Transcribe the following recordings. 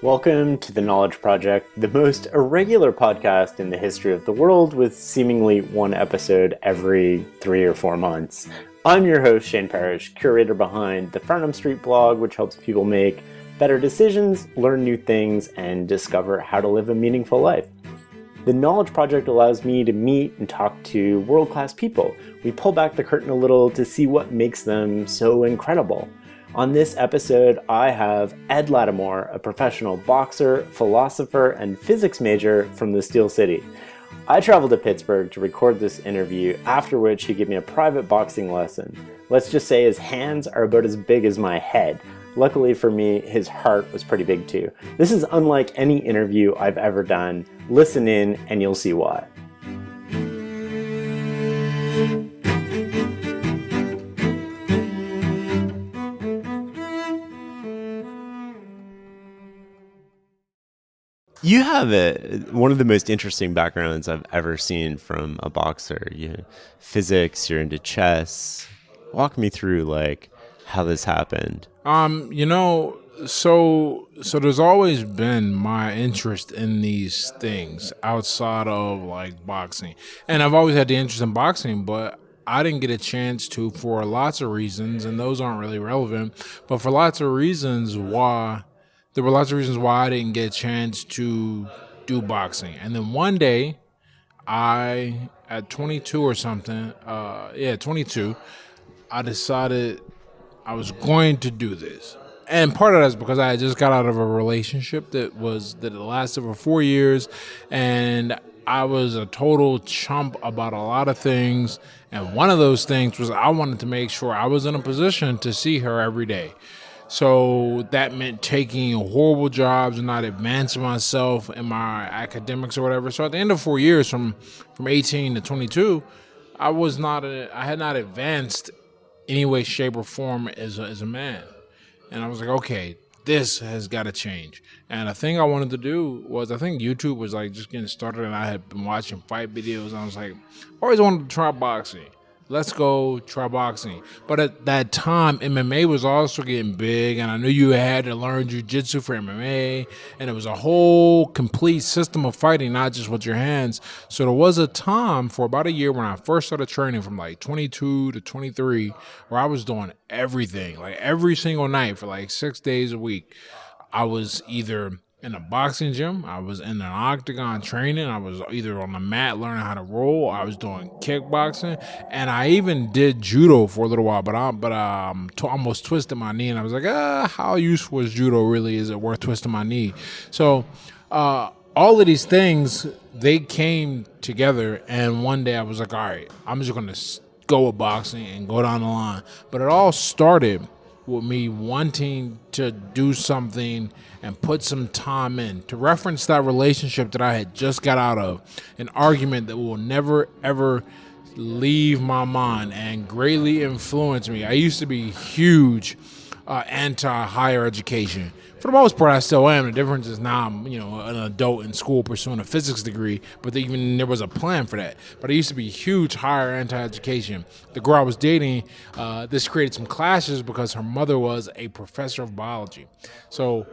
Welcome to the Knowledge Project, the most irregular podcast in the history of the world, with seemingly one episode every 3 or 4 months. I'm your host, Shane Parrish, curator behind the Farnham Street blog, which helps people make better decisions, learn new things, and discover how to live a meaningful life. The Knowledge Project allows me to meet and talk to world-class people. We pull back the curtain a little to see what makes them so incredible. On this episode, I have Ed Latimore, a professional boxer, philosopher, and physics major from the Steel City. I traveled to Pittsburgh to record this interview, after which he gave me a private boxing lesson. Let's just say his hands are about as big as my head. Luckily for me, his heart was pretty big too. This is unlike any interview I've ever done. Listen in and you'll see why. You have one of the most interesting backgrounds I've ever seen from a boxer. Physics, you're into chess. Walk me through how this happened. So there's always been my interest in these things outside of boxing. And I've always had the interest in boxing, but I didn't get a chance to for lots of reasons, and those aren't really relevant. But for lots of reasons why there were lots of reasons why I didn't get a chance to do boxing. And then one day, at 22 or something, 22, I decided I was going to do this. And part of that is because I had just got out of a relationship that lasted for 4 years, and I was a total chump about a lot of things. And one of those things was I wanted to make sure I was in a position to see her every day. So that meant taking horrible jobs and not advancing myself in my academics or whatever. So at the end of 4 years, from 18 to 22, I had not advanced any way, shape, or form as a man. And I was like, okay, this has got to change. And the thing I wanted to do was, I think YouTube was just getting started, and I had been watching fight videos. And I was like, always wanted to try boxing. Let's go try boxing. But at that time, MMA was also getting big, and I knew you had to learn jiu-jitsu for MMA, and it was a whole complete system of fighting, not just with your hands. So there was a time for about a year when I first started training from 22 to 23, where I was doing everything, every single night for 6 days a week. I was either in a boxing gym, I was in an octagon training, I was either on the mat learning how to roll, I was doing kickboxing, and I even did judo for a little while, but I almost twisted my knee, and I was like, how useful is judo really? Is it worth twisting my knee? So all of these things, they came together, and one day I was like, all right, I'm just going to go with boxing and go down the line. But it all started with me wanting to do something and put some time in to reference that relationship that I had just got out of, an argument that will never, ever leave my mind and greatly influence me. I used to be huge anti-higher education. For the most part, I still am. The difference is now I'm, an adult in school pursuing a physics degree, but even there was a plan for that. But I used to be huge higher anti-education. The girl I was dating, this created some clashes because her mother was a professor of biology. So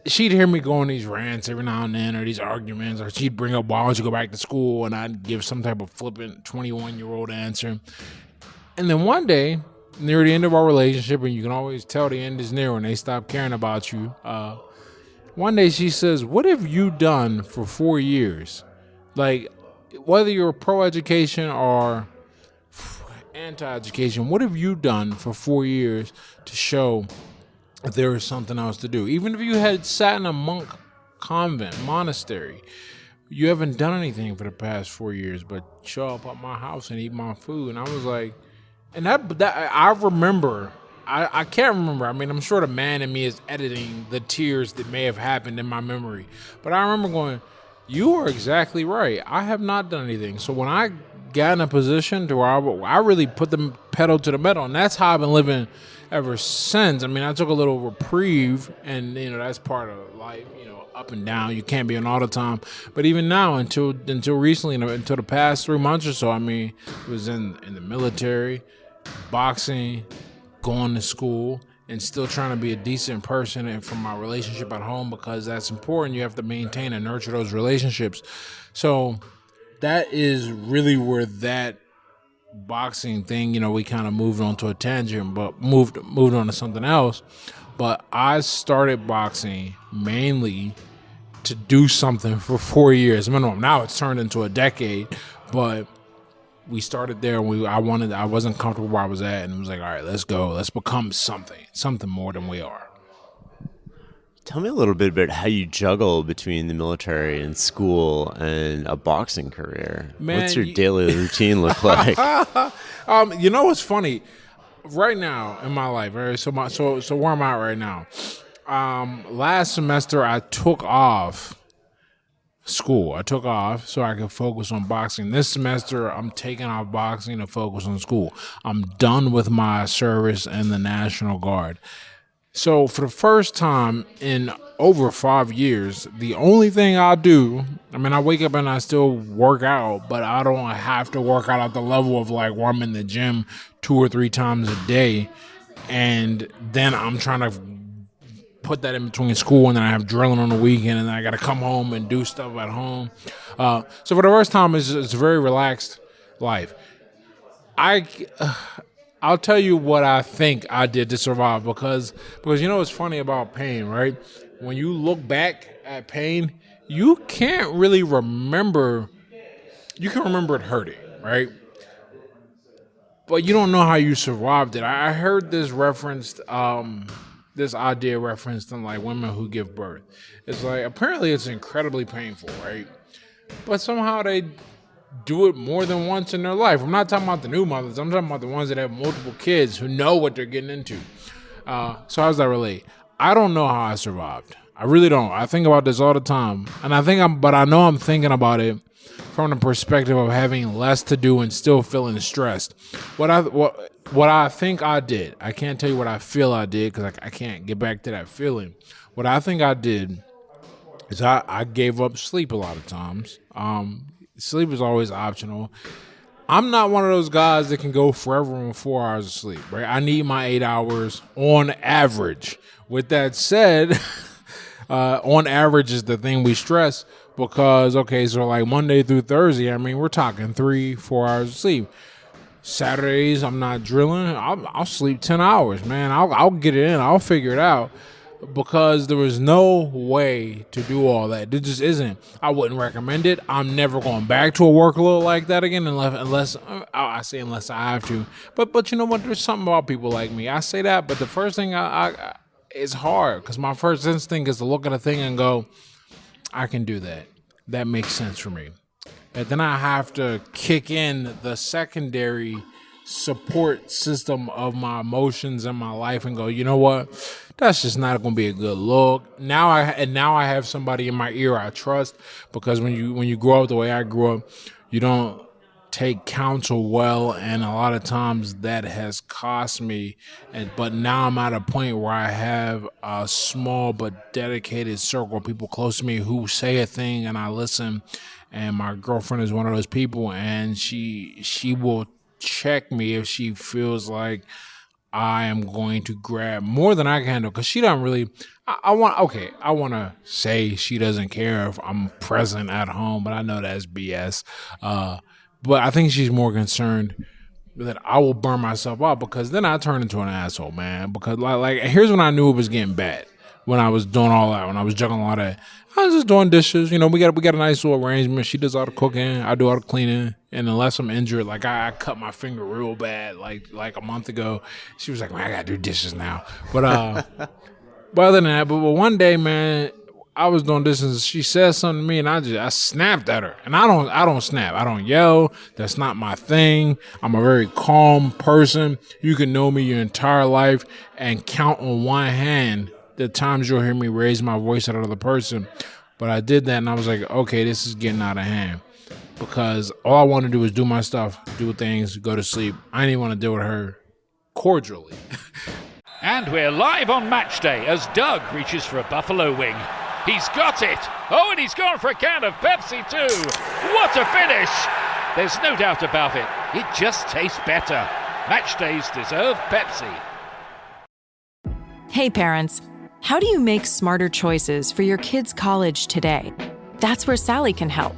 she'd hear me go on these rants every now and then, or these arguments, or she'd bring up, why don't you go back to school? And I'd give some type of flippant 21-year-old answer. And then one day, near the end of our relationship, and you can always tell the end is near when they stop caring about you, one day she says, what have you done for 4 years? Whether you're pro-education or anti-education, what have you done for 4 years to show that there is something else to do? Even if you had sat in a monk convent, monastery, you haven't done anything for the past 4 years but show up at my house and eat my food. And I was like, and that I remember, I can't remember. I mean, I'm sure the man in me is editing the tears that may have happened in my memory. But I remember going, you are exactly right. I have not done anything. So when I got in a position to where I really put the pedal to the metal, and that's how I've been living ever since. I mean, I took a little reprieve, and that's part of life. Up and down. You can't be on all the time. But even now, until recently, until the past 3 months or so, I mean, it was in the military, boxing, going to school, and still trying to be a decent person and from my relationship at home, because that's important. You have to maintain and nurture those relationships. So that is really where that boxing thing, we kind of moved on to a tangent, but moved on to something else. But I started boxing mainly to do something for 4 years minimum. Now it's turned into a decade, but we started there. I wasn't comfortable where I was at, and it was like, all right, let's go. Let's become something more than we are. Tell me a little bit about how you juggle between the military and school and a boxing career. Man, what's your daily routine look like? What's funny? Right now in my life, right? So where I'm at right now. Last semester I took off school. I took off so I could focus on boxing. This semester I'm taking off boxing to focus on school. I'm done with my service in the National Guard. So for the first time in over 5 years, the only thing I do, I wake up and I still work out, but I don't have to work out at the level of like where I'm in the gym 2 or 3 times a day. And then I'm trying to put that in between school, and then I have drilling on the weekend, and then I got to come home and do stuff at home. So for the first time, it's a very relaxed life. I'll tell you what I think I did to survive, because what's funny about pain, right? When you look back at pain, you can't really remember. You can remember it hurting, right? But you don't know how you survived it. I heard this referenced, this idea referenced in like women who give birth. It's like apparently it's incredibly painful, right? But somehow they do it more than once in their life. I'm not talking about the new mothers. I'm talking about the ones that have multiple kids who know what they're getting into. So how does that relate? I don't know how I survived. I really don't. I think about this all the time, and I know I'm thinking about it from the perspective of having less to do and still feeling stressed. What I think I did, I can't tell you what I feel I did because I can't get back to that feeling. What I think I did is I gave up sleep a lot of times. Sleep is always optional. I'm not one of those guys that can go forever on 4 hours of sleep, right? I need my 8 hours on average. With that said, on average is the thing we stress because, okay, so like Monday through Thursday, we're talking 3-4 hours of sleep. Saturdays, I'm not drilling. I'll sleep 10 hours, man. I'll get it in. I'll figure it out. Because there was no way to do all that. There just isn't. I wouldn't recommend it. I'm never going back to a workload like that again unless I have to. But you know what? There's something about people like me. I say that, but the first thing it's hard because my first instinct is to look at a thing and go, I can do that. That makes sense for me. And then I have to kick in the secondary support system of my emotions in my life and go, you know what? That's just not going to be a good look. Now I have somebody in my ear I trust, because when you grow up the way I grew up, you don't take counsel well, and a lot of times that has cost me. But now I'm at a point where I have a small but dedicated circle of people close to me who say a thing and I listen. And my girlfriend is one of those people, and she will check me if she feels like I am going to grab more than I can handle, because she don't really. I want to say she doesn't care if I'm present at home, but I know that's BS. But I think she's more concerned that I will burn myself out, because then I turn into an asshole, man. Because like here's when I knew it was getting bad. When I was doing all that, when I was juggling all that, I was just doing dishes. We got a nice little arrangement. She does all the cooking, I do all the cleaning. And unless I'm injured, like I cut my finger real bad, like a month ago, she was like, man, I gotta do dishes now. But but other than that, but one day, man, I was doing dishes. She said something to me, and I snapped at her. And I don't snap. I don't yell. That's not my thing. I'm a very calm person. You can know me your entire life and count on one hand the times you'll hear me raise my voice at another person. But I did that, and I was like, okay, this is getting out of hand. Because all I want to do is do my stuff, do things, go to sleep. I didn't even want to deal with her cordially. And we're live on match day as Doug reaches for a buffalo wing. He's got it! Oh, and he's gone for a can of Pepsi too! What a finish! There's no doubt about it. It just tastes better. Match days deserve Pepsi. Hey parents, how do you make smarter choices for your kids' college today? That's where Sally can help.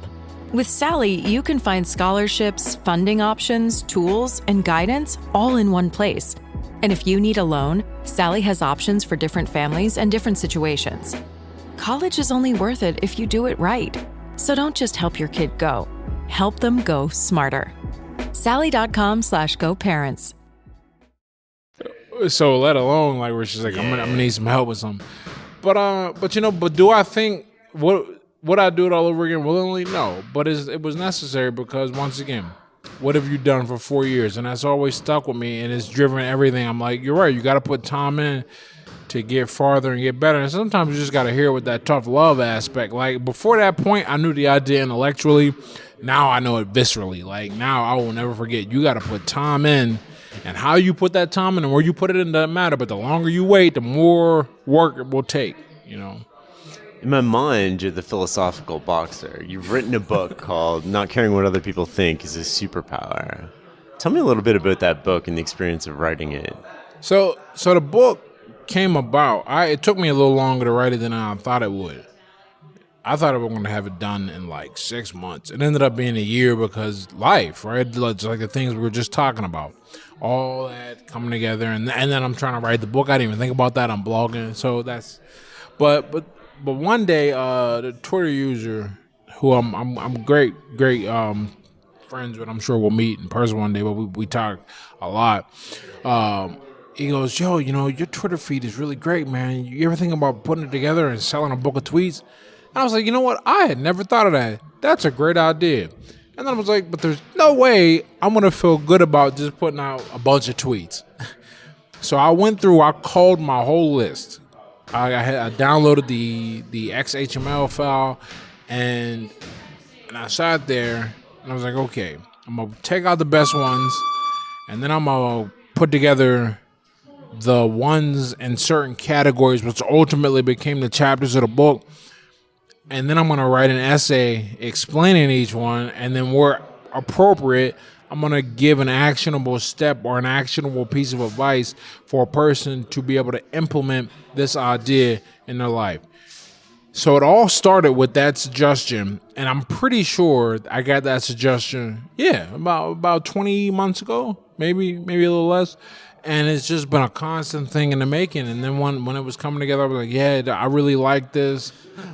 With Sally, you can find scholarships, funding options, tools, and guidance all in one place. And if you need a loan, Sally has options for different families and different situations. College is only worth it if you do it right. So don't just help your kid go. Help them go smarter. Sally.com/GoParents. So let alone like where she's like, I'm gonna need some help with something. But do I think would I do it all over again? Willingly, no. But it was necessary because once again, what have you done for 4 years? And that's always stuck with me, and it's driven everything. I'm like, you're right. You got to put time in to get farther and get better. And sometimes you just got to hear it with that tough love aspect. Like before that point, I knew the idea intellectually. Now I know it viscerally. Like now I will never forget. You got to put time in, and how you put that time in and where you put it in doesn't matter. But the longer you wait, the more work it will take. You know. In my mind, you're the philosophical boxer. You've written a book called Not Caring What Other People Think is a Superpower. Tell me a little bit about that book and the experience of writing it. So the book came about. It took me a little longer to write it than I thought it would. I thought I was going to have it done in like 6 months. It ended up being a year because life, right? It's like the things we were just talking about. All that coming together. And then I'm trying to write the book. I didn't even think about that. I'm blogging. So that's... But one day, the Twitter user, who I'm great friends with, I'm sure we'll meet in person one day, but we talk a lot. He goes, yo, your Twitter feed is really great, man. You ever think about putting it together and selling a book of tweets? And I was like, you know what? I had never thought of that. That's a great idea. And then I was like, but there's no way I'm going to feel good about just putting out a bunch of tweets. So I called my whole list. I downloaded the XHTML file, and I sat there, and I was like, okay, I'm going to take out the best ones, and then I'm going to put together the ones in certain categories, which ultimately became the chapters of the book, and then I'm going to write an essay explaining each one, and then where appropriate, I'm going to give an actionable step or an actionable piece of advice for a person to be able to implement this idea in their life. So it all started with that suggestion, and I'm pretty sure I got that suggestion, about 20 months ago, maybe a little less. And it's just been a constant thing in the making. And then when it was coming together, I was like, yeah, I really like this.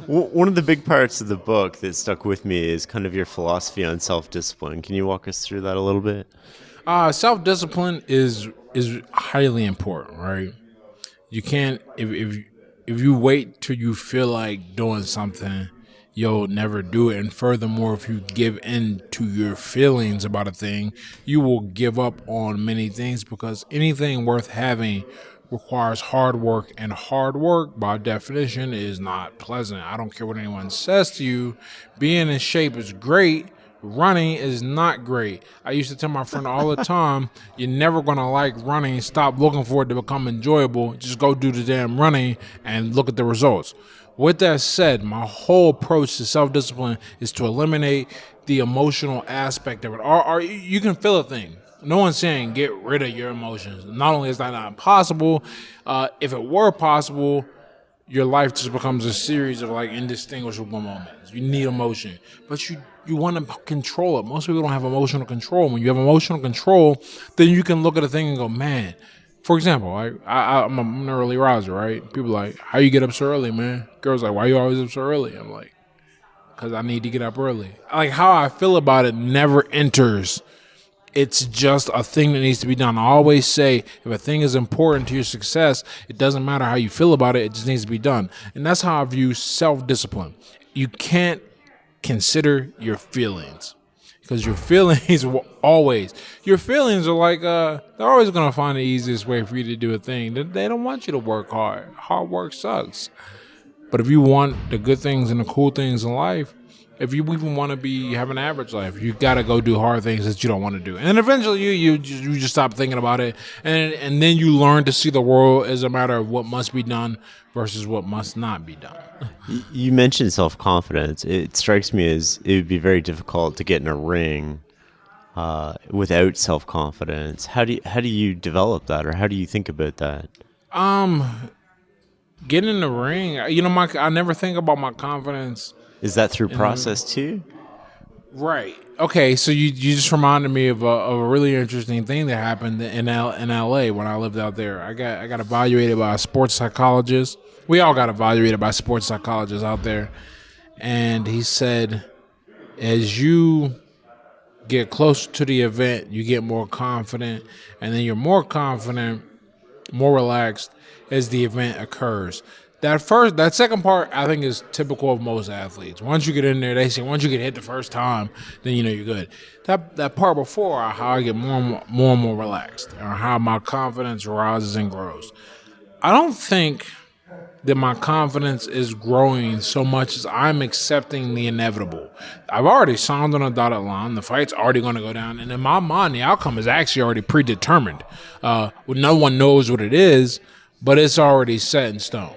One of the big parts of the book that stuck with me is kind of your philosophy on self-discipline. Can you walk us through that a little bit? Self-discipline is highly important, right? You can't, if you wait till you feel like doing something, you'll never do it. And furthermore, if you give in to your feelings about a thing, you will give up on many things, because anything worth having requires hard work, and hard work by definition is not pleasant. I don't care what anyone says to you. Being in shape is great. Running is not great. I used to tell my friend all the time, you're never going to like running. Stop looking for it to become enjoyable. Just go do the damn running and look at the results. With that said, my whole approach to self-discipline is to eliminate the emotional aspect of it. Or you can feel a thing. No one's saying get rid of your emotions. Not only is that not possible, if it were possible, your life just becomes a series of like indistinguishable moments. You need emotion, but you want to control it. Most people don't have emotional control. When you have emotional control, then you can look at a thing and go, man. For example, I'm an early riser, right? People are like, how you get up so early, man? Girls like, why you always up so early? I'm like, because I need to get up early. Like, how I feel about it never enters. It's just a thing that needs to be done. I always say, if a thing is important to your success, it doesn't matter how you feel about it. It just needs to be done. And that's how I view self-discipline. You can't consider your feelings, because your feelings will always, your feelings are like, they're always going to find the easiest way for you to do a thing. They don't want you to work hard. Hard work sucks. But if you want the good things and the cool things in life, if you even want to have an average life, you got to go do hard things that you don't want to do. And eventually you just stop thinking about it. And then you learn to see the world as a matter of what must be done versus what must not be done. You mentioned self-confidence. It strikes me as it would be very difficult to get in a ring without self-confidence. How do you develop that, or how do you think about that? Getting in the ring, I never think about my confidence. Is that through process too? Right. Okay, so you just reminded me of a really interesting thing that happened in LA when I lived out there. I got evaluated by a sports psychologist. We all got evaluated by sports psychologists out there. And he said, as you get closer to the event, you get more confident, and then you're more confident, more relaxed as the event occurs. That second part, I think, is typical of most athletes. Once you get in there, they say once you get hit the first time, then you know you're good. That part before, how I get more and more relaxed, or how my confidence rises and grows. I don't think that my confidence is growing so much as I'm accepting the inevitable. I've already signed on a dotted line. The fight's already going to go down. And in my mind, the outcome is actually already predetermined. No one knows what it is, but it's already set in stone.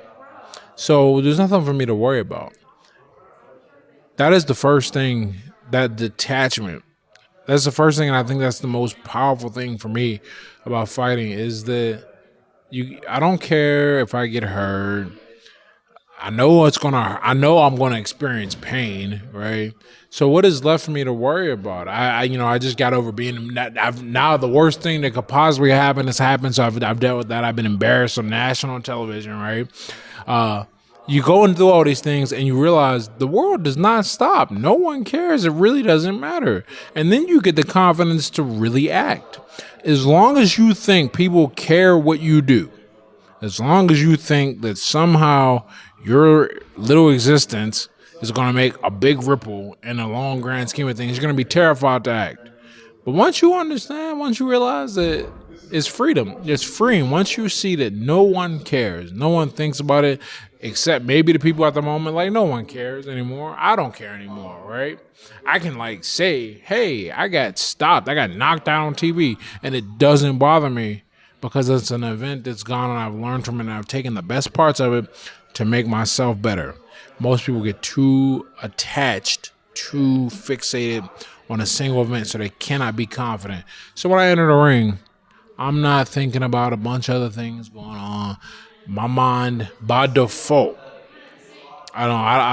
So there's nothing for me to worry about. That is the first thing, that detachment. That's the first thing, and I think that's the most powerful thing for me about fighting is that I don't care if I get hurt. I know I'm gonna experience pain, right? So what is left for me to worry about? I just got over being now the worst thing that could possibly happen has happened. So I've dealt with that. I've been embarrassed on national television, right? You go and do all these things and you realize the world does not stop. No one cares. It really doesn't matter. And then you get the confidence to really act. As long as you think people care what you do, as long as you think that somehow your little existence is going to make a big ripple in a long grand scheme of things, you're going to be terrified to act. But once you understand, once you realize that it's freedom, it's freeing. Once you see that no one cares, no one thinks about it, except maybe the people at the moment, like no one cares anymore. I don't care anymore, right? I can say, hey, I got stopped. I got knocked out on TV, and it doesn't bother me because it's an event that's gone and I've learned from it and I've taken the best parts of it to make myself better. Most people get too attached, too fixated on a single event, so they cannot be confident. So when I enter the ring, I'm not thinking about a bunch of other things going on. My mind, by default, I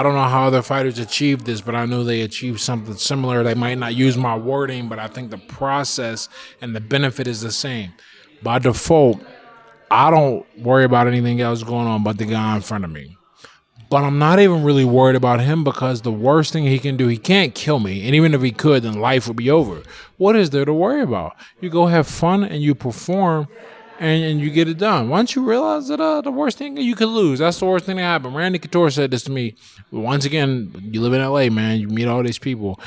don't know how other fighters achieve this, but I know they achieve something similar. They might not use my wording, but I think the process and the benefit is the same. By default, I don't worry about anything else going on but the guy in front of me. But I'm not even really worried about him because the worst thing he can do, he can't kill me. And even if he could, then life would be over. What is there to worry about? You go have fun and you perform and you get it done. Once you realize that the worst thing you could lose, that's the worst thing that happened. Randy Couture said this to me. Once again, you live in LA, man. You meet all these people.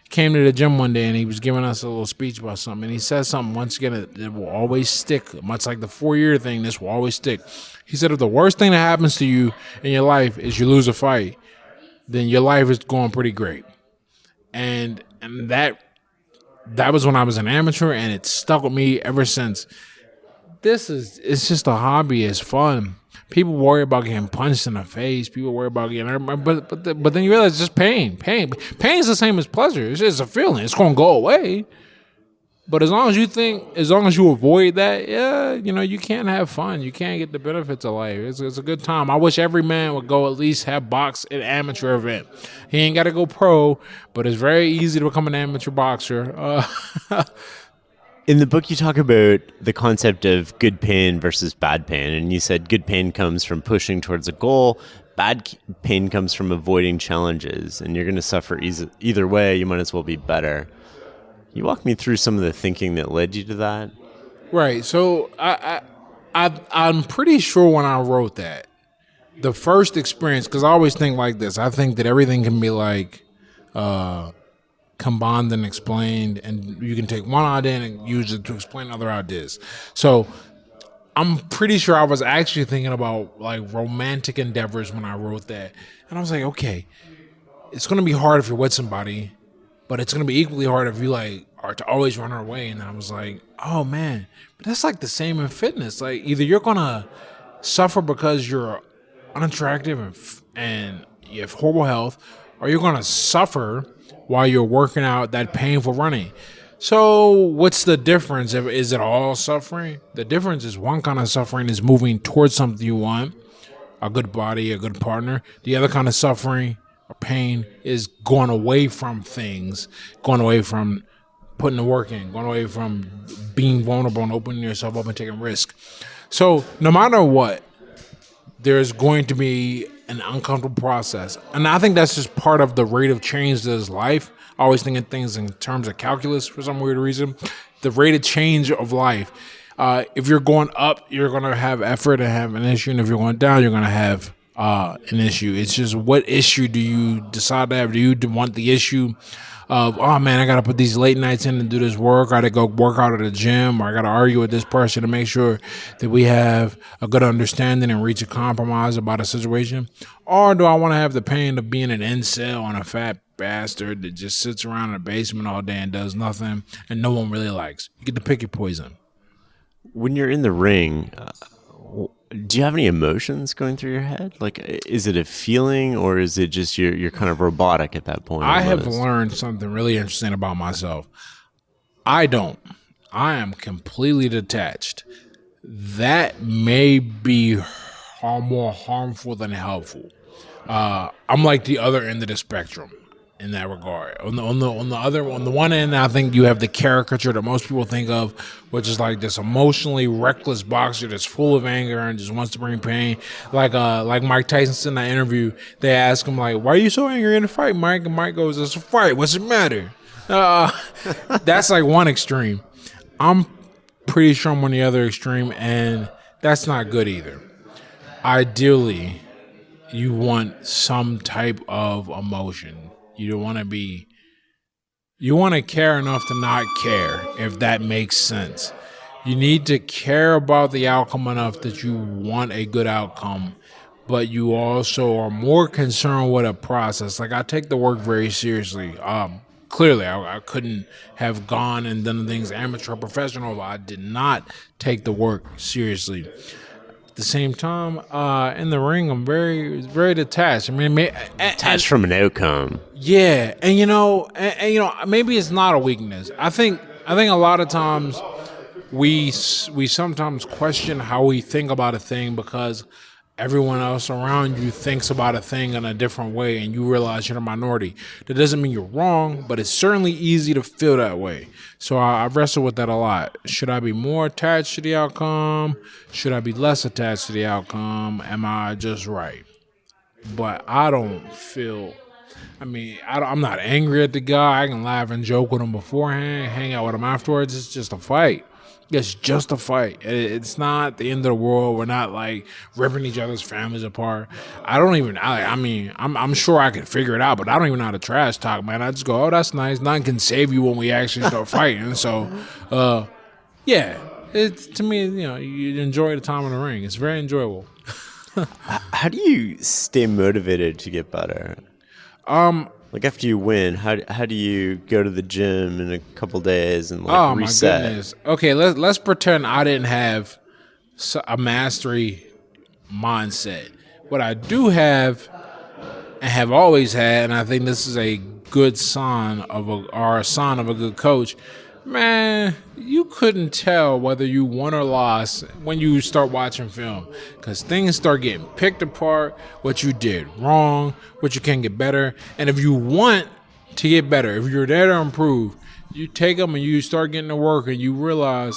Came to the gym one day and he was giving us a little speech about something. And he said something, once again, it will always stick. Much like the 4-year thing, this will always stick. He said if the worst thing that happens to you in your life is you lose a fight, then your life is going pretty great. And that was when I was an amateur, and it stuck with me ever since. It's just a hobby. It's fun. People worry about getting punched in the face. People worry about getting, but then you realize it's just pain. Pain is the same as pleasure. It's just a feeling. It's gonna go away. But as long as you avoid that, yeah, you can't have fun. You can't get the benefits of life. It's a good time. I wish every man would go at least have box an amateur event. He ain't got to go pro, but it's very easy to become an amateur boxer. In the book, you talk about the concept of good pain versus bad pain, and you said good pain comes from pushing towards a goal. Bad pain comes from avoiding challenges, and you're going to suffer either way. You might as well be better. You walk me through some of the thinking that led you to that? Right. So I'm pretty sure when I wrote that, the first experience, because I always think like this. I think that everything can be like combined and explained, and you can take one idea and use it to explain other ideas. So I'm pretty sure I was actually thinking about like romantic endeavors when I wrote that. And I was like, okay, it's going to be hard if you're with somebody, but it's going to be equally hard if you are to always run away. And then I was like, oh man, but that's like the same in fitness. Like either you're going to suffer because you're unattractive and you have horrible health, or you're going to suffer while you're working out that painful running. So what's the difference? Is it all suffering? The difference is one kind of suffering is moving towards something you want. a good body, a good partner. The other kind of suffering or pain is going away from things, going away from putting the work in, going away from being vulnerable and opening yourself up and taking risk. So no matter what, there's going to be an uncomfortable process. And I think that's just part of the rate of change that is life. Always thinking things in terms of calculus for some weird reason. The rate of change of life. If you're going up, you're going to have effort and have an issue. And if you're going down, you're going to have an issue. It's just, what issue do you decide to have? Do you want the issue of, oh man, I got to put these late nights in to do this work. I got to go work out at the gym, or I got to argue with this person to make sure that we have a good understanding and reach a compromise about a situation? Or do I want to have the pain of being an incel and a fat bastard that just sits around in the basement all day and does nothing and no one really likes? You get to pick your poison. When you're in the ring, do you have any emotions going through your head? Like, is it a feeling, or is it just you're kind of robotic at that point? I have learned something really interesting about myself. I don't. I am completely detached. That may be more harmful than helpful. I'm like the other end of the spectrum in that regard. On the one end, I think you have the caricature that most people think of, which is like this emotionally reckless boxer that's full of anger and just wants to bring pain. Like Mike Tyson in that interview, they ask him like, "Why are you so angry in a fight, Mike?" And Mike goes, "It's a fight. What's the matter?" That's like one extreme. I'm pretty sure I'm on the other extreme, and that's not good either. Ideally, you want some type of emotion. You want to care enough to not care, if that makes sense. You need to care about the outcome enough that you want a good outcome, but you also are more concerned with a process. Like, I take the work very seriously. Clearly, I couldn't have gone and done things amateur or professional if I did not take the work seriously. At the same time, in the ring, I'm very, very detached. I mean, detached from an outcome. Yeah, and maybe it's not a weakness. I think a lot of times we sometimes question how we think about a thing because everyone else around you thinks about a thing in a different way, and you realize you're a minority. That doesn't mean you're wrong, but it's certainly easy to feel that way. So I wrestle with that a lot. Should I be more attached to the outcome? Should I be less attached to the outcome? Am I just right? But I don't feel... I'm not angry at the guy. I can laugh and joke with him beforehand, hang out with him afterwards. It's just a fight. It's just a fight. It's not the end of the world. We're not like ripping each other's families apart. I'm sure I could figure it out, but I don't even know how to trash talk, man. I just go, oh, that's nice. Nothing can save you when we actually start fighting. So, yeah, it's, to me, you enjoy the time in the ring. It's very enjoyable. How do you stay motivated to get better? Like, after you win, how do you go to the gym in a couple days and reset? My goodness. Okay, let's pretend I didn't have a mastery mindset. What I do have and have always had, and I think this is a good sign of a good coach. Man, you couldn't tell whether you won or lost when you start watching film, because things start getting picked apart, what you did wrong, what you can get better. And if you want to get better, if you're there to improve, you take them and you start getting to work, and you realize,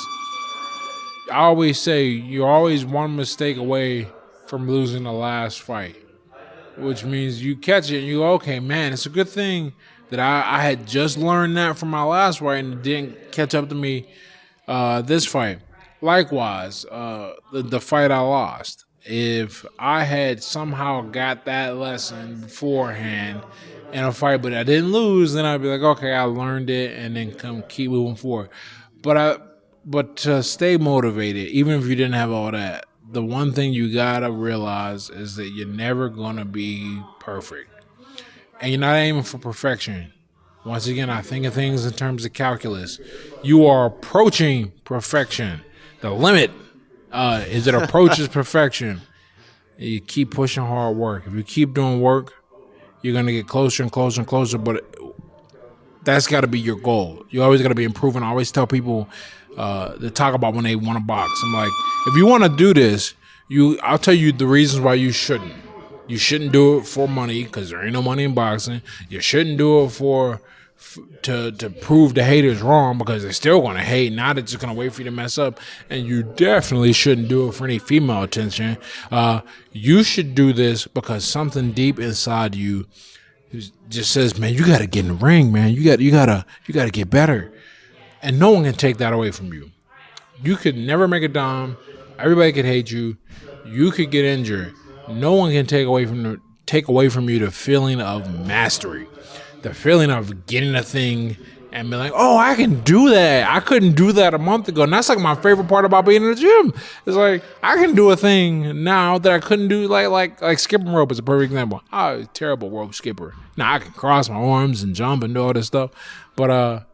I always say, you're always one mistake away from losing the last fight, which means you catch it and you go, okay, man, it's a good thing that I had just learned that from my last fight and it didn't catch up to me this fight. Likewise, the fight I lost. If I had somehow got that lesson beforehand in a fight, but I didn't lose, then I'd be like, okay, I learned it, and then keep moving forward. But to stay motivated, even if you didn't have all that, the one thing you gotta realize is that you're never gonna be perfect. And you're not aiming for perfection. Once again, I think of things in terms of calculus. You are approaching perfection. The limit is it approaches perfection. You keep pushing hard work. If you keep doing work, you're going to get closer and closer and closer, but that's got to be your goal. You always got to be improving. I always tell people to talk about when they want to box. I'm like, if you want to do this, I'll tell you the reasons why you shouldn't. You shouldn't do it for money because there ain't no money in boxing. You shouldn't do it to prove the haters wrong because they're still going to hate. Now they're just going to wait for you to mess up. And you definitely shouldn't do it for any female attention. You should do this because something deep inside you just says, man, you got to get in the ring, man. You got to get better. And no one can take that away from you. You could never make a dime. Everybody could hate you. You could get injured. No one can take away from you the feeling of mastery, the feeling of getting a thing and be like, oh, I can do that. I couldn't do that a month ago. And that's like my favorite part about being in the gym. It's like I can do a thing now that I couldn't do, like skipping rope is a perfect example. I was a terrible rope skipper. Now I can cross my arms and jump and do all this stuff, but I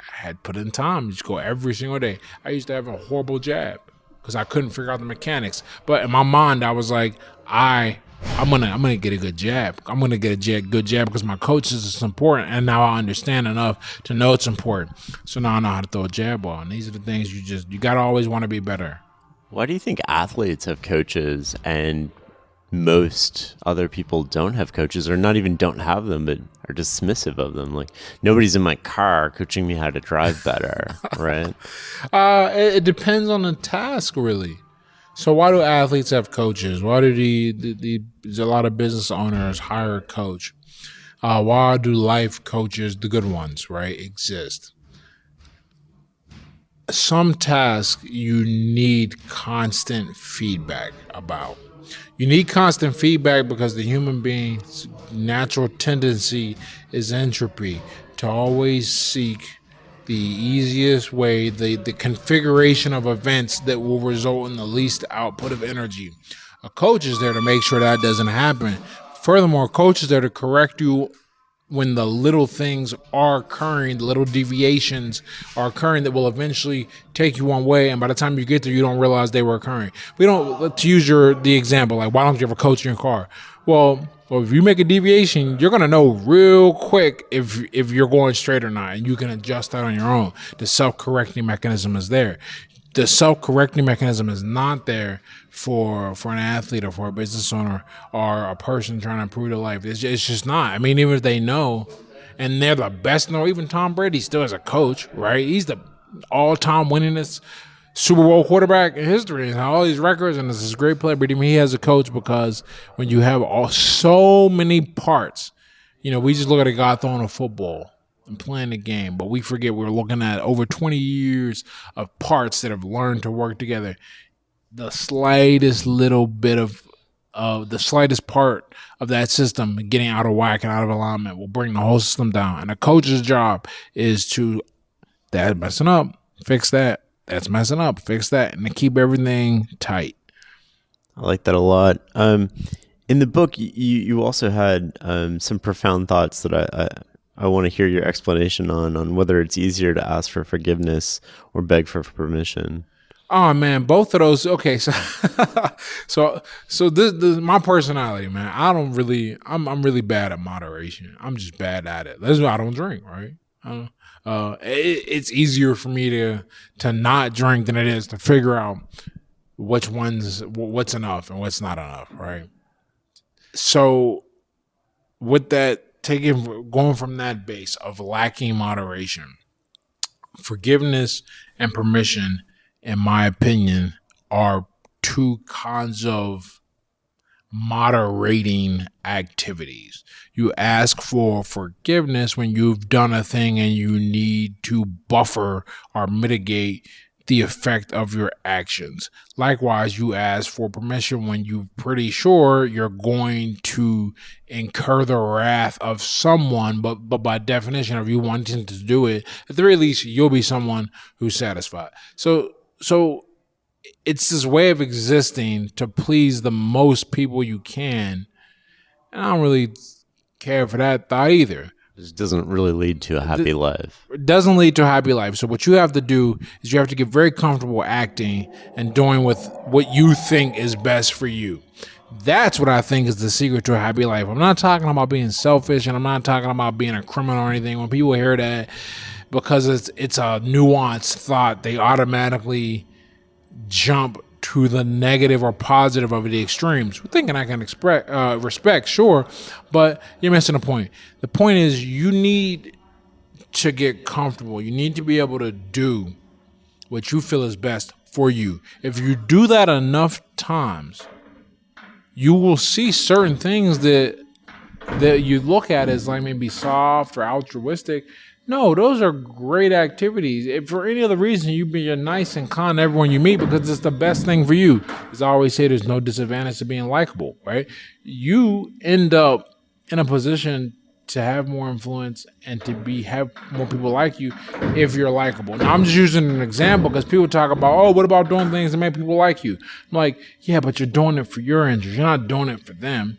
had put in time. Just go every single day. I used to have a horrible jab because I couldn't figure out the mechanics. But in my mind, I was like, I'm gonna get a good jab. I'm gonna get a good jab because my coach says it's important, and now I understand enough to know it's important. So now I know how to throw a jab ball. And these are the things you gotta always want to be better. Why do you think athletes have coaches and most other people don't have coaches, or not even don't have them, but are dismissive of them? Like, nobody's in my car coaching me how to drive better, right? It depends on the task, really. So why do athletes have coaches? Why do a lot of business owners hire a coach? Why do life coaches, the good ones, right, exist? Some tasks you need constant feedback about. You need constant feedback because the human being's natural tendency is entropy, to always seek the easiest way, the configuration of events that will result in the least output of energy. A coach is there to make sure that doesn't happen. Furthermore, a coach is there to correct you when the little things are occurring, the little deviations are occurring that will eventually take you one way, and by the time you get there, you don't realize they were occurring. To use the example, like, why don't you have a coach in your car? Well, if you make a deviation, you're gonna know real quick if you're going straight or not, and you can adjust that on your own. The self-correcting mechanism is there. The self-correcting mechanism is not there for an athlete or for a business owner or a person trying to improve their life. It's just not. I mean, even if they know and they're the best, no, even Tom Brady still has a coach, right? He's the all-time winningest Super Bowl quarterback in history and all these records, and this is a great player, but he has a coach because when you have so many parts, we just look at a guy throwing a football and playing the game, but we forget we're looking at over 20 years of parts that have learned to work together. The slightest little bit of the slightest part of that system getting out of whack and out of alignment will bring the whole system down. And a coach's job is to, that's messing up, fix that. That's messing up, fix that, and to keep everything tight. I like that a lot. In the book, you also had some profound thoughts that I want to hear your explanation on whether it's easier to ask for forgiveness or beg for permission. Oh man, both of those. Okay, so this my personality, man. I'm really bad at moderation. I'm just bad at it. That's why I don't drink, right? It's easier for me to not drink than it is to figure out what's enough and what's not enough, right? So with that, going from that base of lacking moderation, forgiveness and permission, in my opinion, are two kinds of moderating activities. You ask for forgiveness when you've done a thing and you need to buffer or mitigate the effect of your actions. Likewise, you ask for permission when you're pretty sure you're going to incur the wrath of someone, but by definition of you wanting to do it, at the very least, you'll be someone who's satisfied. So it's this way of existing to please the most people you can. And I don't really care for that thought either. This doesn't really lead to a happy life. It doesn't lead to a happy life. So what you have to do is you have to get very comfortable acting and doing with what you think is best for you. That's what I think is the secret to a happy life. I'm not talking about being selfish, and I'm not talking about being a criminal or anything. When people hear that, because it's a nuanced thought, they automatically jump to the negative or positive of the extremes. We're thinking I can respect, sure, but you're missing the point. The point is you need to get comfortable. You need to be able to do what you feel is best for you. If you do that enough times, you will see certain things that you look at as like maybe soft or altruistic. No, those are great activities. If for any other reason you're nice and kind to everyone you meet because it's the best thing for you. As I always say, there's no disadvantage to being likable, right? You end up in a position to have more influence and to have more people like you if you're likable. Now, I'm just using an example because people talk about, oh, what about doing things that make people like you? I'm like, yeah, but you're doing it for your interest. You're not doing it for them.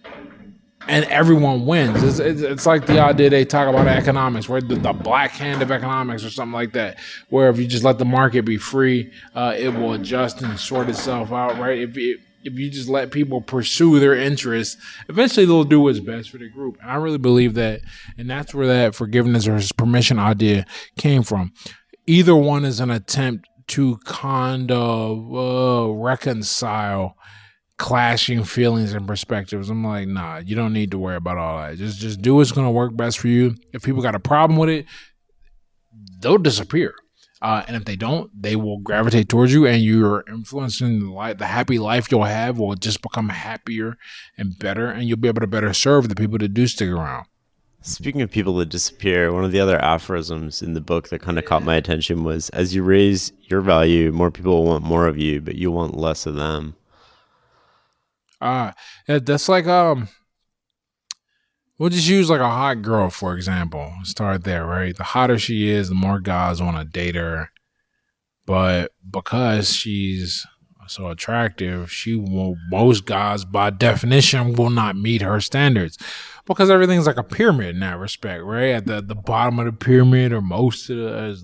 And everyone wins. It's like the idea they talk about economics, where the black hand of economics or something like that, where if you just let the market be free, it will adjust and sort itself out, right? If you just let people pursue their interests, eventually they'll do what's best for the group. And I really believe that, and that's where that forgiveness or permission idea came from. Either one is an attempt to kind of reconcile clashing feelings and perspectives. I'm like, nah, you don't need to worry about all that. Just do what's going to work best for you. If people got a problem with it, they'll disappear. And if they don't, they will gravitate towards you, and you're influencing the happy life you'll have will just become happier and better, and you'll be able to better serve the people that do stick around. Speaking of people that disappear, one of the other aphorisms in the book that kind of caught my attention was, as you raise your value, more people will want more of you, but you want less of them. That's like we'll just use like a hot girl, for example. Start there, right? The hotter she is, the more guys want to date her. But because she's so attractive, most guys by definition will not meet her standards. Because everything's like a pyramid in that respect, right? At the bottom of the pyramid, or most as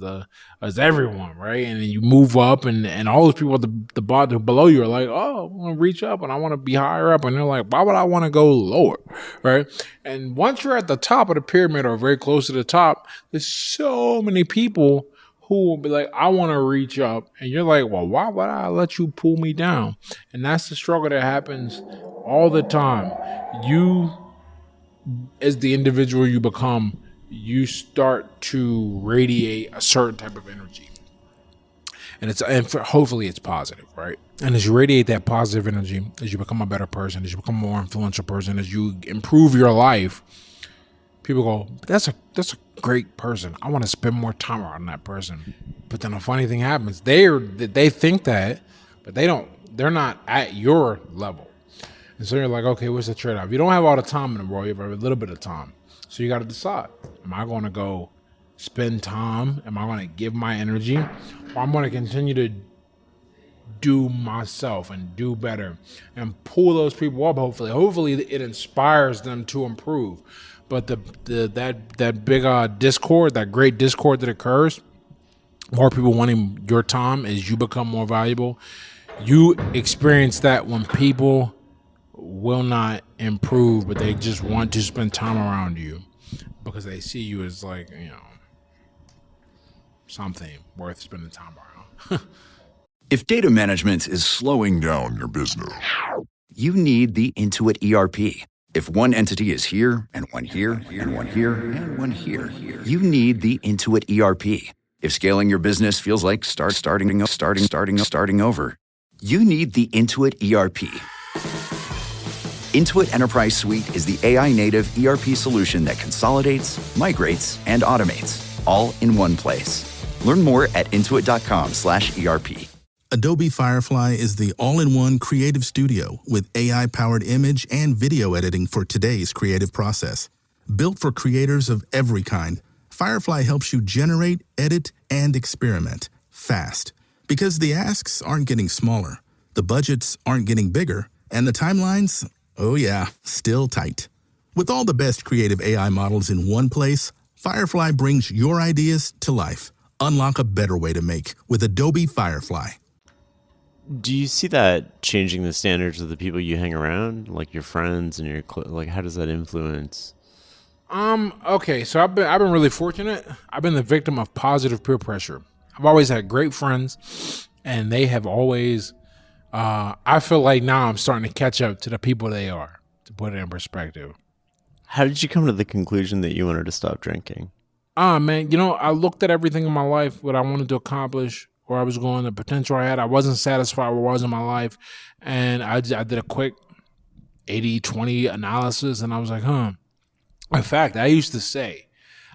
everyone, right? And then you move up, and all those people at the bottom below you are like, oh, I want to reach up and I want to be higher up, and they're like, why would I want to go lower, right? And once you're at the top of the pyramid or very close to the top, there's so many people who will be like, I want to reach up, and you're like, well, why would I let you pull me down? And that's the struggle that happens all the time. You, as the individual you become, you start to radiate a certain type of energy, and hopefully it's positive, right? And as you radiate that positive energy, as you become a better person, as you become a more influential person, as you improve your life, people go, that's a great person. I want to spend more time around that person. But then a funny thing happens. They think that, but they're not at your level. And so you're like, okay, what's the trade-off? You don't have all the time in the world. You have a little bit of time. So you got to decide. Am I going to go spend time? Am I going to give my energy? Or I'm going to continue to do myself and do better and pull those people up, hopefully it inspires them to improve. But that big discord, that great discord that occurs, more people wanting your time as you become more valuable, you experience that when people will not improve, but they just want to spend time around you because they see you as like, something worth spending time around. If data management is slowing down your business, you need the Intuit ERP. If one entity is here, and one here, and one here, and one here, you need the Intuit ERP. If scaling your business feels like starting over, you need the Intuit ERP. Intuit Enterprise Suite is the AI-native ERP solution that consolidates, migrates, and automates, all in one place. Learn more at intuit.com/ERP. Adobe Firefly is the all-in-one creative studio with AI-powered image and video editing for today's creative process. Built for creators of every kind, Firefly helps you generate, edit, and experiment fast. Because the asks aren't getting smaller, the budgets aren't getting bigger, and the timelines, oh yeah, still tight. With all the best creative AI models in one place, Firefly brings your ideas to life. Unlock a better way to make with Adobe Firefly. Do you see that changing the standards of the people you hang around, like your friends and your like? How does that influence? Okay, so I've been really fortunate. I've been the victim of positive peer pressure. I've always had great friends, and they have always I feel like now I'm starting to catch up to the people they are, to put it in perspective. How did you come to the conclusion that you wanted to stop drinking? Man, I looked at everything in my life, what I wanted to accomplish, where I was going, the potential I had. I wasn't satisfied where I was in my life. And I did a quick 80-20 analysis, and I was like, In fact, I used to say,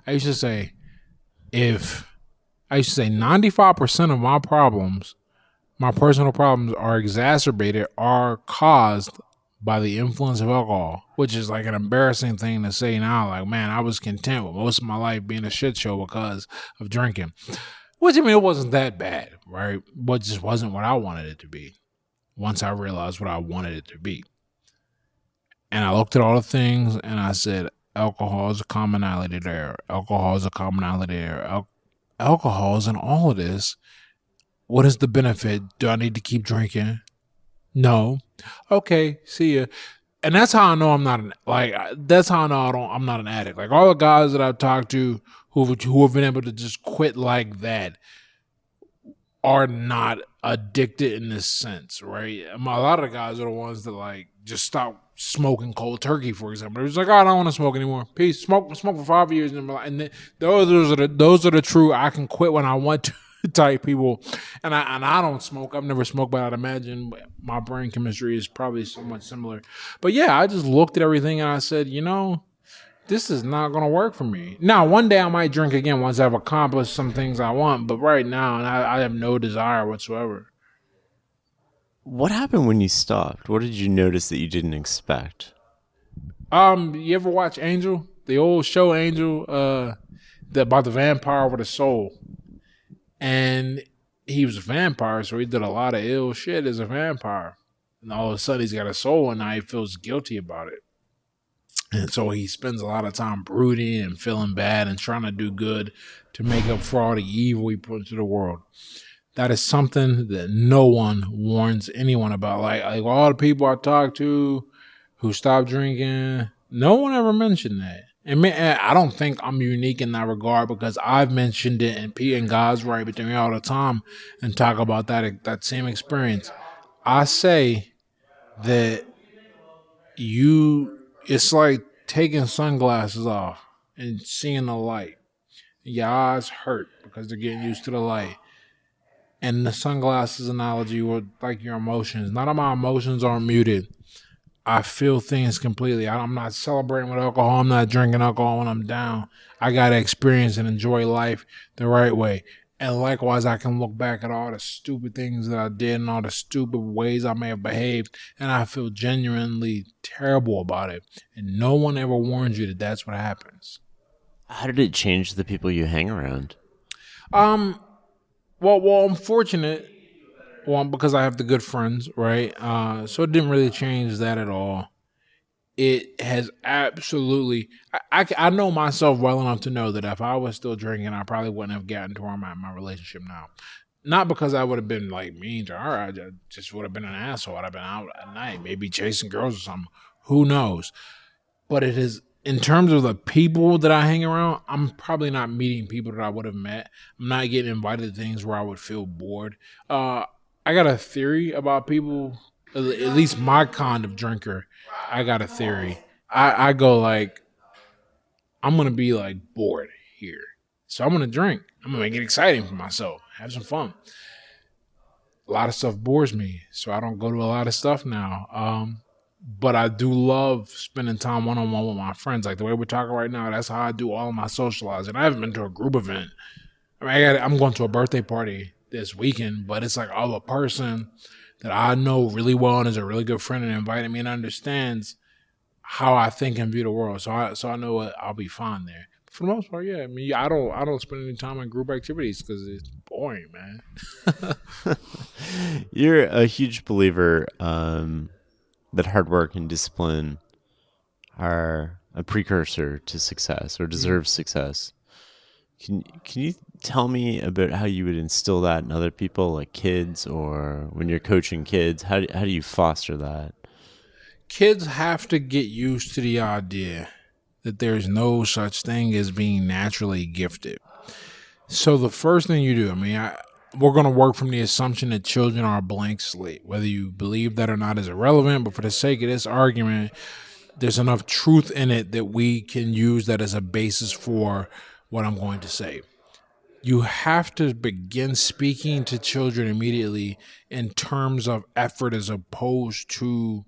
if 95% of my personal problems are exacerbated, are caused by the influence of alcohol, which is like an embarrassing thing to say now. Like, man, I was content with most of my life being a shit show because of drinking. Which, I mean, it wasn't that bad, right? But just wasn't what I wanted it to be once I realized what I wanted it to be. And I looked at all the things and I said, alcohol is a commonality there. Alcohol is a commonality there. Alcohol is in all of this. What is the benefit? Do I need to keep drinking? No. Okay, see ya. And that's how I know I'm not I'm not an addict. Like all the guys that I've talked to who have been able to just quit like that are not addicted in this sense, right? A lot of the guys are the ones that like just stop smoking cold turkey, for example. It's like, oh, I don't want to smoke anymore. Peace. Smoke for 5 years, and those are the true I can quit when I want to type people. And I don't smoke. I've never smoked, but I'd imagine my brain chemistry is probably somewhat similar. But yeah, I just looked at everything and I said, this is not going to work for me. Now, one day I might drink again once I've accomplished some things I want, but right now I have no desire whatsoever. What happened when you stopped? What did you notice that you didn't expect? You ever watch Angel? The old show Angel, about the vampire with a soul. And he was a vampire, so he did a lot of ill shit as a vampire. And all of a sudden he's got a soul and now he feels guilty about it. And so he spends a lot of time brooding and feeling bad and trying to do good to make up for all the evil he put into the world. That is something that no one warns anyone about. Like all the people I talk to who stopped drinking, no one ever mentioned that. And I don't think I'm unique in that regard because I've mentioned it and God's right between me all the time and talk about that same experience. I say that it's like taking sunglasses off and seeing the light. Your eyes hurt because they're getting used to the light. And the sunglasses analogy with like your emotions. None of my emotions are muted. I feel things completely. I'm not celebrating with alcohol. I'm not drinking alcohol when I'm down. I got to experience and enjoy life the right way. And likewise, I can look back at all the stupid things that I did and all the stupid ways I may have behaved, and I feel genuinely terrible about it. And no one ever warns you that that's what happens. How did it change the people you hang around? Well, I'm fortunate. Well, because I have the good friends, right? So it didn't really change that at all. It has absolutely. I know myself well enough to know that if I was still drinking, I probably wouldn't have gotten to where I'm at in my relationship now. Not because I would have been like mean to her. I just would have been an asshole. I'd have been out at night, maybe chasing girls or something. Who knows? But it is. In terms of the people that I hang around, I'm probably not meeting people that I would have met. I'm not getting invited to things where I would feel bored. I got a theory about people, at least my kind of drinker. I got a theory. I go like, I'm going to be like bored here. So I'm going to drink. I'm going to make it exciting for myself. Have some fun. A lot of stuff bores me, so I don't go to a lot of stuff now. But I do love spending time one-on-one with my friends. Like the way we're talking right now, that's how I do all of my socializing. I haven't been to a group event. I mean, I'm going to a birthday party this weekend, but it's like of a person that I know really well and is a really good friend and invited me and understands how I think and view the world. So I know I'll be fine there. For the most part, yeah. I mean, I don't spend any time in group activities because it's boring, man. You're a huge believer that hard work and discipline are a precursor to success or deserve success. Can you tell me about how you would instill that in other people, like kids, or when you're coaching kids? How do you foster that? Kids have to get used to the idea that there's no such thing as being naturally gifted. So the first thing you do, I mean, we're going to work from the assumption that children are a blank slate. Whether you believe that or not is irrelevant, but for the sake of this argument, there's enough truth in it that we can use that as a basis for what I'm going to say. You have to begin speaking to children immediately in terms of effort as opposed to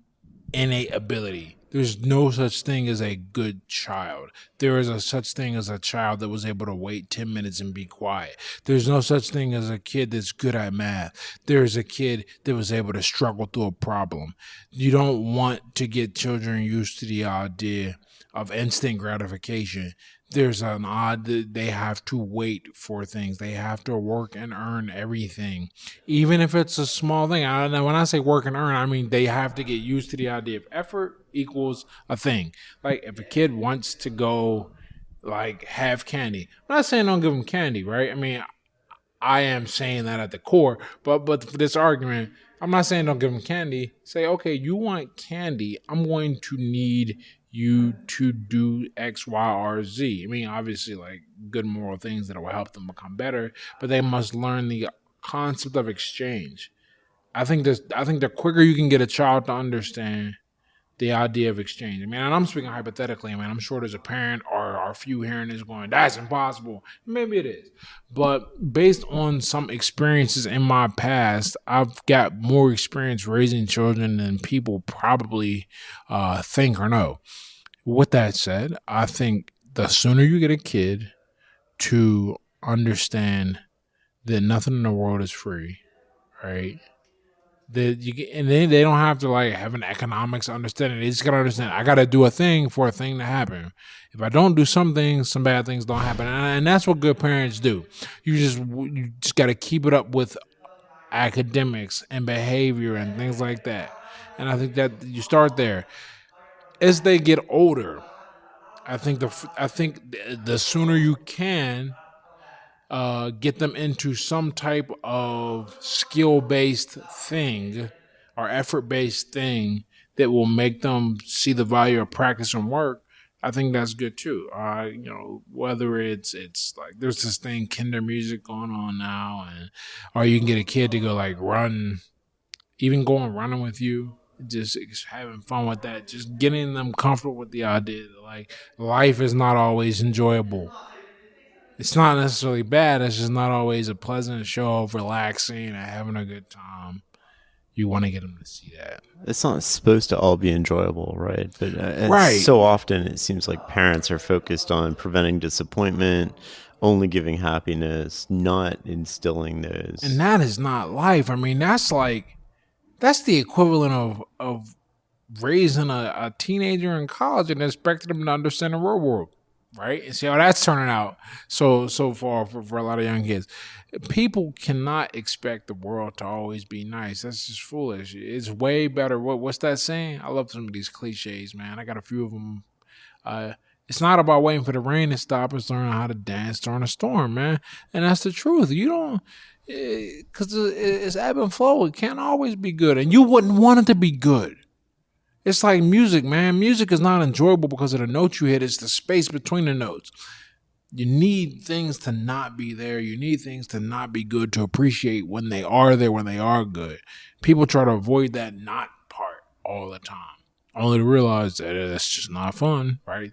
innate ability. There's no such thing as a good child. There is a such thing as a child that was able to wait 10 minutes and be quiet. There's no such thing as a kid that's good at math. There is a kid that was able to struggle through a problem. You don't want to get children used to the idea of instant gratification. There's an odd that they have to wait for things. They have to work and earn everything, even if it's a small thing. I don't know, when I say work and earn, I mean they have to get used to the idea of effort equals a thing. Like if a kid wants to go like have candy, I'm not saying don't give them candy, right? I mean, I am saying that at the core, but for this argument, I'm not saying don't give them candy. Say, okay, you want candy. I'm going to need you to do X, Y, or Z. I mean, obviously, like good moral things that will help them become better, but they must learn the concept of exchange. I think the quicker you can get a child to understand the idea of exchange. I mean, and I'm speaking hypothetically. I mean, I'm sure there's a parent or a few hearing this going, that's impossible. Maybe it is. But based on some experiences in my past, I've got more experience raising children than people probably think or know. With that said, I think the sooner you get a kid to understand that nothing in the world is free, right? That you get, and then they don't have to like have an economics understanding. They just gotta understand I gotta do a thing for a thing to happen. If I don't do some things, some bad things don't happen, and that's what good parents do. You just gotta keep it up with academics and behavior and things like that. And I think that you start there. As they get older, I think the sooner you can get them into some type of skill-based thing or effort-based thing that will make them see the value of practice and work, I think that's good too. Whether it's like there's this thing, kinder music going on now, or you can get a kid to go like run, even going running with you, just having fun with that, just getting them comfortable with the idea that like life is not always enjoyable. It's not necessarily bad. It's just not always a pleasant show of relaxing and having a good time. You want to get them to see that. It's not supposed to all be enjoyable, right? But Right. so often it seems like parents are focused on preventing disappointment, only giving happiness, not instilling those. And that is not life. I mean, that's the equivalent of raising a teenager in college and expecting them to understand the real world. Right? And see how that's turning out so far for a lot of young kids. People cannot expect the world to always be nice. That's just foolish. It's way better. What's that saying? I love some of these cliches, man. I got a few of them. It's not about waiting for the rain to stop. It's learning how to dance during a storm, man. And that's the truth. You don't, because it's ebb and flow. It can't always be good. And you wouldn't want it to be good. It's like music, man. Music is not enjoyable because of the notes you hit. It's the space between the notes. You need things to not be there. You need things to not be good to appreciate when they are there, when they are good. People try to avoid that not part all the time, only to realize that that's just not fun, right?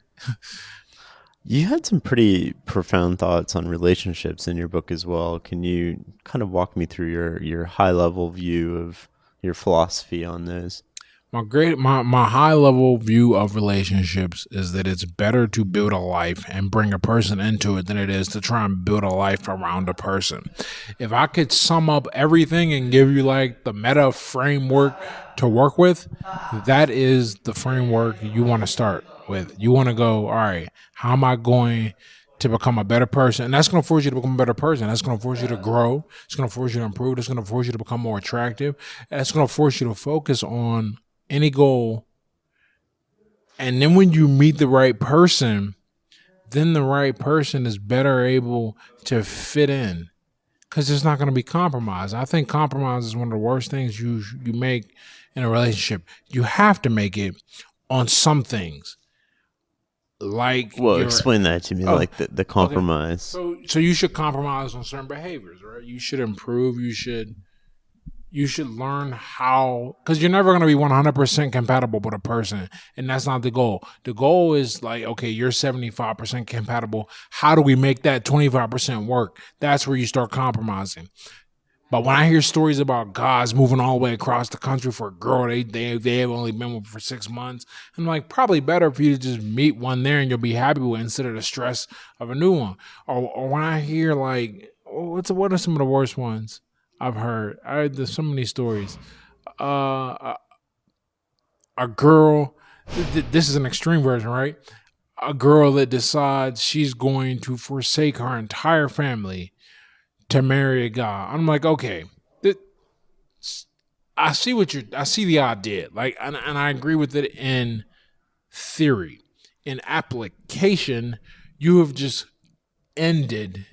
You had some pretty profound thoughts on relationships in your book as well. Can you kind of walk me through your high-level view of your philosophy on those? My high level view of relationships is that it's better to build a life and bring a person into it than it is to try and build a life around a person. If I could sum up everything and give you like the meta framework to work with, that is the framework you want to start with. You want to go, all right, how am I going to become a better person? And that's going to force you to become a better person. That's going to force you to grow. It's going to force you to improve. It's going to force you to become more attractive. It's going to force you to focus on any goal. And then when you meet the right person, then the right person is better able to fit in because there's not going to be compromise. I think compromise is one of the worst things you make in a relationship. You have to make it on some things. like Well, explain that to me, like the compromise. Okay. So you should compromise on certain behaviors, right? You should improve. You should learn how, because you're never going to be 100% compatible with a person, and that's not the goal. The goal is like, okay, you're 75% compatible. How do we make that 25% work? That's where you start compromising. But when I hear stories about guys moving all the way across the country for a girl they have only been with for 6 months, I'm like, probably better for you to just meet one there and you'll be happy with it instead of the stress of a new one. Or when I hear like, what are some of the worst ones I've heard? There's so many stories. A girl, this is an extreme version, right? A girl that decides she's going to forsake her entire family to marry a guy. I'm like, okay, I see the idea, like, and I agree with it in theory. In application, you have just ended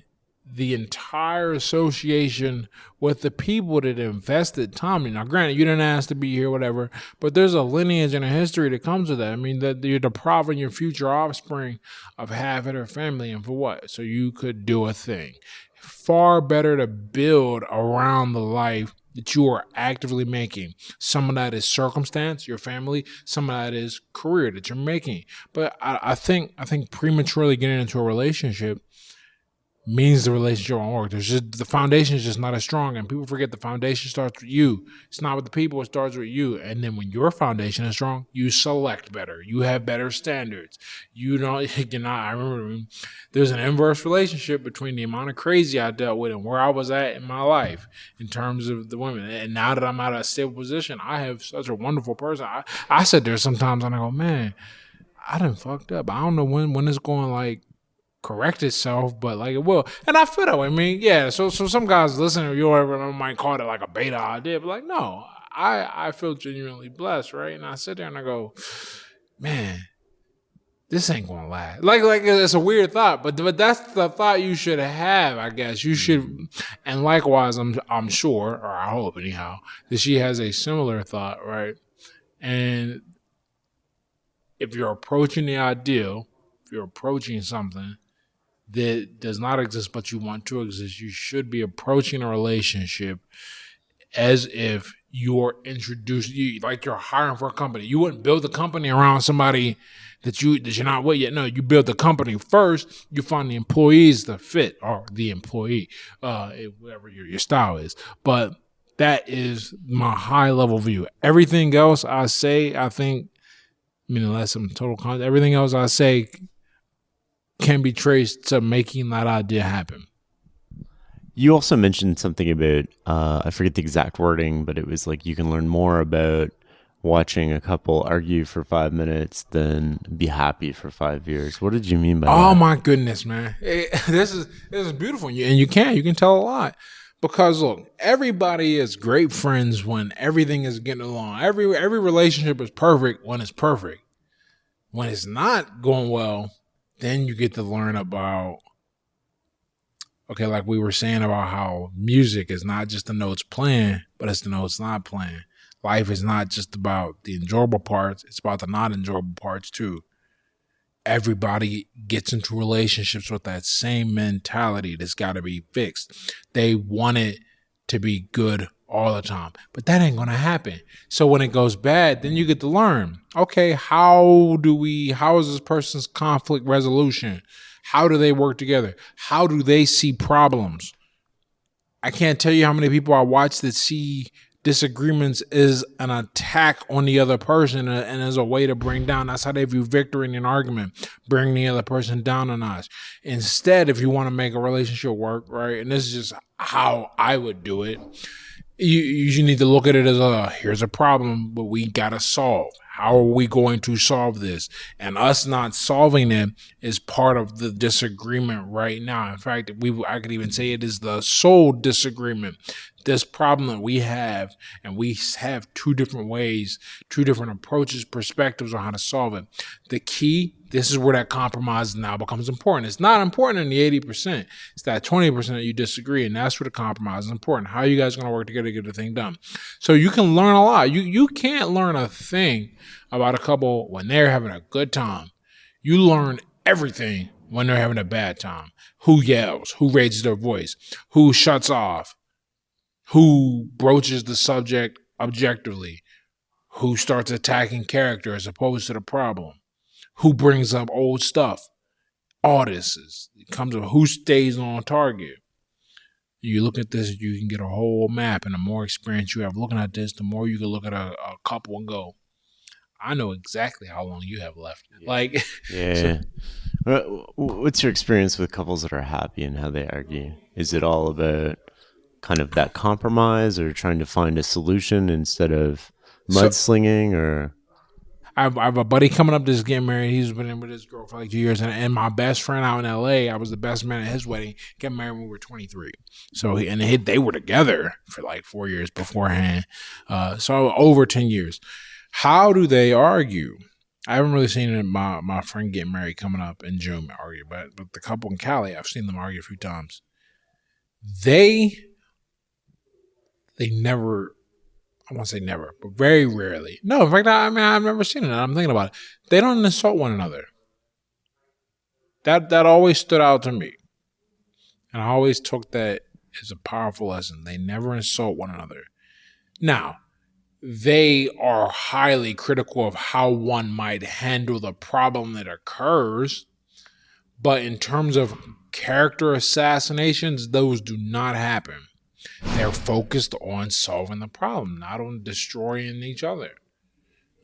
the entire association with the people that invested time. Now, granted, you didn't ask to be here, whatever, but there's a lineage and a history that comes with that. I mean, that you're depriving your future offspring of half of their family, and for what? So you could do a thing. Far better to build around the life that you are actively making. Some of that is circumstance, your family. Some of that is career that you're making. But I think prematurely getting into a relationship means the relationship won't work. The foundation is just not as strong, and people forget the foundation starts with you. It's not with the people, it starts with you. And then when your foundation is strong, you select better. You have better standards. I remember there's an inverse relationship between the amount of crazy I dealt with and where I was at in my life in terms of the women. And now that I'm at a stable position, I have such a wonderful person. I sit there sometimes and I go, man, I done fucked up. I don't know when it's going like correct itself, but like it will. And I feel that way. I mean, yeah, so some guys listening to you or might call it like a beta idea, but like, no, I feel genuinely blessed, right? And I sit there and I go, man, this ain't gonna last. Like it's a weird thought, but that's the thought you should have, I guess. You should, and likewise, I'm sure, or I hope anyhow, that she has a similar thought, right? And if you're approaching the ideal, if you're approaching something that does not exist but you want to exist, you should be approaching a relationship as if you're like you're hiring for a company. You wouldn't build a company around somebody that you're not with yet. No, you build the company first. You find the employees that fit, or the employee, whatever your style is. But that is my high level view. Everything else I say, I think, unless some total content, everything else I say can be traced to making that idea happen. You also mentioned something about, I forget the exact wording, but it was like you can learn more about watching a couple argue for 5 minutes than be happy for 5 years. What did you mean by that? Oh my goodness, man. This is beautiful. And you can tell a lot. Because look, everybody is great friends when everything is getting along. Every relationship is perfect when it's perfect. When it's not going well, then you get to learn about, okay, like we were saying about how music is not just the notes playing, but it's the notes not playing. Life is not just about the enjoyable parts, it's about the not enjoyable parts too. Everybody gets into relationships with that same mentality that's got to be fixed. They want it to be good all the time, but that ain't going to happen. So when it goes bad, then you get to learn, okay, how is this person's conflict resolution? How do they work together? How do they see problems? I can't tell you how many people I watch that see disagreements as an attack on the other person and as a way to bring down. That's how they view victory in an argument, bring the other person down a notch. Instead, if you want to make a relationship work, right, and this is just how I would do it, you need to look at it as here's a problem, but we got to solve. How are we going to solve this? And us not solving it is part of the disagreement right now. In fact, I could even say it is the sole disagreement. This problem that we have, and we have two different ways, two different approaches, perspectives on how to solve it. The key, this is where that compromise now becomes important. It's not important in the 80%. It's that 20% that you disagree, and that's where the compromise is important. How are you guys going to work together to get the thing done? So you can learn a lot. You can't learn a thing about a couple when they're having a good time. You learn everything when they're having a bad time. Who yells, who raises their voice, who shuts off, who broaches the subject objectively, who starts attacking character as opposed to the problem, who brings up old stuff. All this comes up who stays on target. You look at this, you can get a whole map, and the more experience you have looking at this, the more you can look at a couple and go, I know exactly how long you have left. Yeah. Like, yeah. So, what's your experience with couples that are happy and how they argue? Is it all about kind of that compromise or trying to find a solution instead of mudslinging? Or I have a buddy coming up that's getting married. He's been in with his girl for like 2 years. And my best friend out in LA, I was the best man at his wedding, got married when we were 23. So they were together for like 4 years beforehand. So over 10 years. How do they argue? I haven't really seen my friend get married coming up in June argue, but the couple in Cali, I've seen them argue a few times. They never, I won't say never, but very rarely. No, in fact, I've never seen it. I'm thinking about it. They don't insult one another. That always stood out to me. And I always took that as a powerful lesson. They never insult one another. Now, they are highly critical of how one might handle the problem that occurs. But in terms of character assassinations, those do not happen. They're focused on solving the problem, not on destroying each other.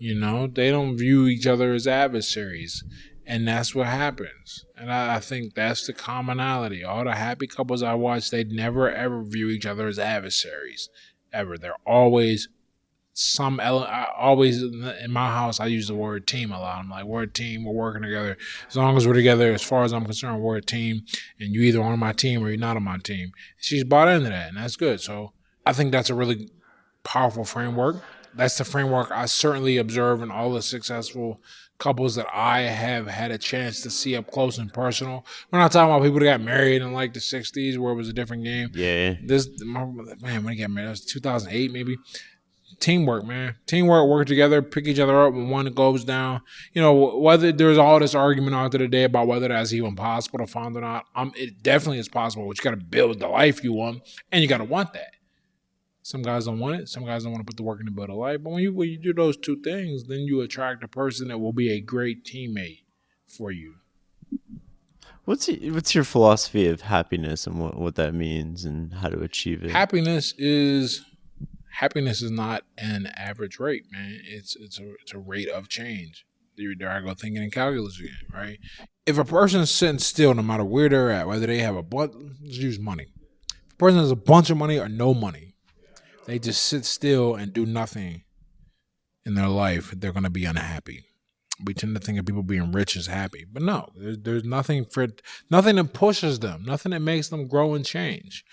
They don't view each other as adversaries. And that's what happens. And I think that's the commonality. All the happy couples I watch, they never, ever view each other as adversaries. Ever. They're always always in my house, I use the word team a lot. I'm like, we're a team, we're working together. As long as we're together, as far as I'm concerned, we're a team, and you either on my team or you're not on my team. She's bought into that, and that's good. So I think that's a really powerful framework. That's the framework I certainly observe in all the successful couples that I have had a chance to see up close and personal. We're not talking about people that got married in like the 60s where it was a different game. Yeah. When he got married, it was 2008 maybe. Teamwork, man. Teamwork, work together, pick each other up when one goes down. Whether there's all this argument out there today about whether that's even possible to find or not, it definitely is possible, but you got to build the life you want, and you got to want that. Some guys don't want it. Some guys don't want to put the work in to build a life. But when you do those two things, then you attract a person that will be a great teammate for you. What's your philosophy of happiness and what that means and how to achieve it? Happiness is not an average rate, man. It's a rate of change. There I go thinking in calculus again, right? If a person's sitting still, no matter where they're at, whether they have let's use money. If a person has a bunch of money or no money, they just sit still and do nothing in their life, they're going to be unhappy. We tend to think of people being rich as happy, but no, there's nothing that pushes them, nothing that makes them grow and change.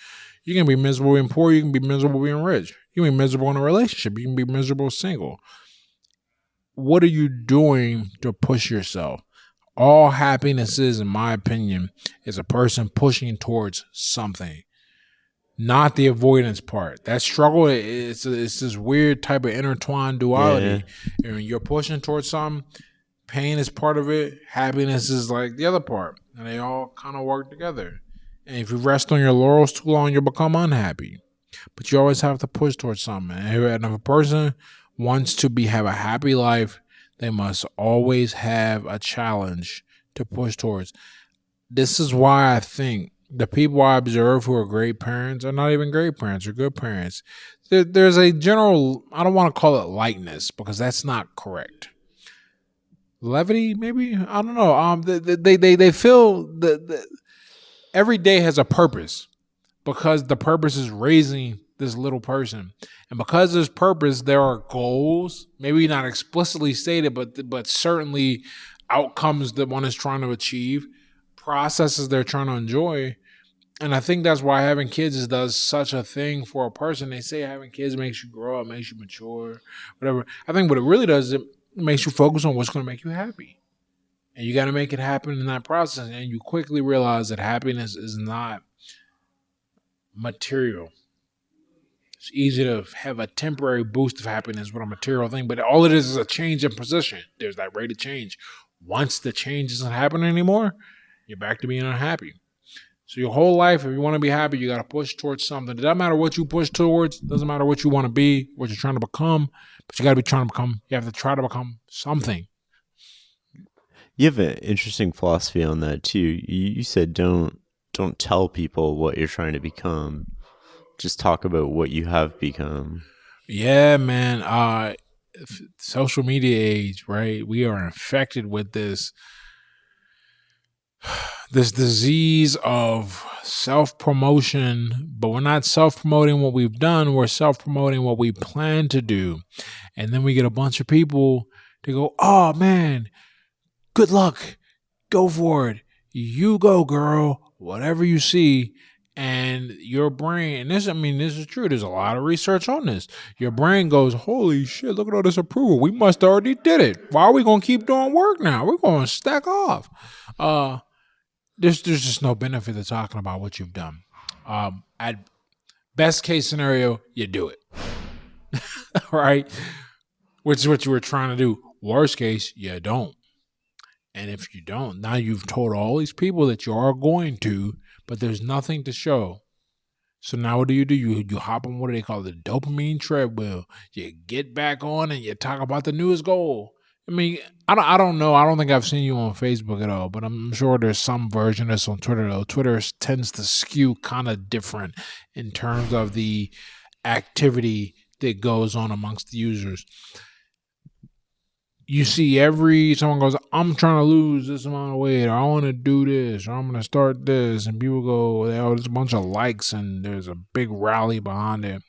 You can be miserable being poor. You can be miserable being rich. You can be miserable in a relationship. You can be miserable single. What are you doing to push yourself? All happiness is, in my opinion, is a person pushing towards something, not the avoidance part. That struggle, it's this weird type of intertwined duality. Yeah. And you're pushing towards something. Pain is part of it. Happiness is like the other part. And they all kind of work together. And if you rest on your laurels too long, you'll become unhappy. But you always have to push towards something. And if a person wants to have a happy life, they must always have a challenge to push towards. This is why I think the people I observe who are great parents are not even great parents or good parents. There's a general, I don't want to call it lightness because that's not correct. Levity, maybe? I don't know. They feel that every day has a purpose because the purpose is raising this little person. And because there's purpose, there are goals, maybe not explicitly stated, but certainly outcomes that one is trying to achieve, processes they're trying to enjoy. And I think that's why having kids does such a thing for a person. They say having kids makes you grow up, makes you mature, whatever. I think what it really does is it makes you focus on what's going to make you happy. And you got to make it happen in that process. And you quickly realize that happiness is not material. It's easy to have a temporary boost of happiness with a material thing, but all it is a change in position. There's that rate of change. Once the change isn't happening anymore, you're back to being unhappy. So your whole life, if you want to be happy, you got to push towards something. It doesn't matter what you push towards. It doesn't matter what you want to be, what you're trying to become. But you got to be trying to become. You have to try to become something. You have an interesting philosophy on that too. You said don't tell people what you're trying to become. Just talk about what you have become. Yeah, man. Social media age, right? We are infected with this disease of self-promotion, but we're not self-promoting what we've done. We're self-promoting what we plan to do. And then we get a bunch of people to go, oh man, good luck. Go for it. You go, girl. Whatever you see. And your brain, and this is true. There's a lot of research on this. Your brain goes, holy shit, look at all this approval. We must already did it. Why are we going to keep doing work now? We're going to stack off. There's just no benefit to talking about what you've done. At best case scenario, you do it. Right? Which is what you were trying to do. Worst case, you don't. And if you don't, now you've told all these people that you are going to, but there's nothing to show. So now what do? You hop on what do they call it, the dopamine treadmill. You get back on and you talk about the newest goal. I mean, I don't know. I don't think I've seen you on Facebook at all, but I'm sure there's some version of this on Twitter, though. Twitter tends to skew kind of different in terms of the activity that goes on amongst the users. You see someone goes, I'm trying to lose this amount of weight, or I want to do this, or I'm going to start this. And people go, oh, there's a bunch of likes and there's a big rally behind it.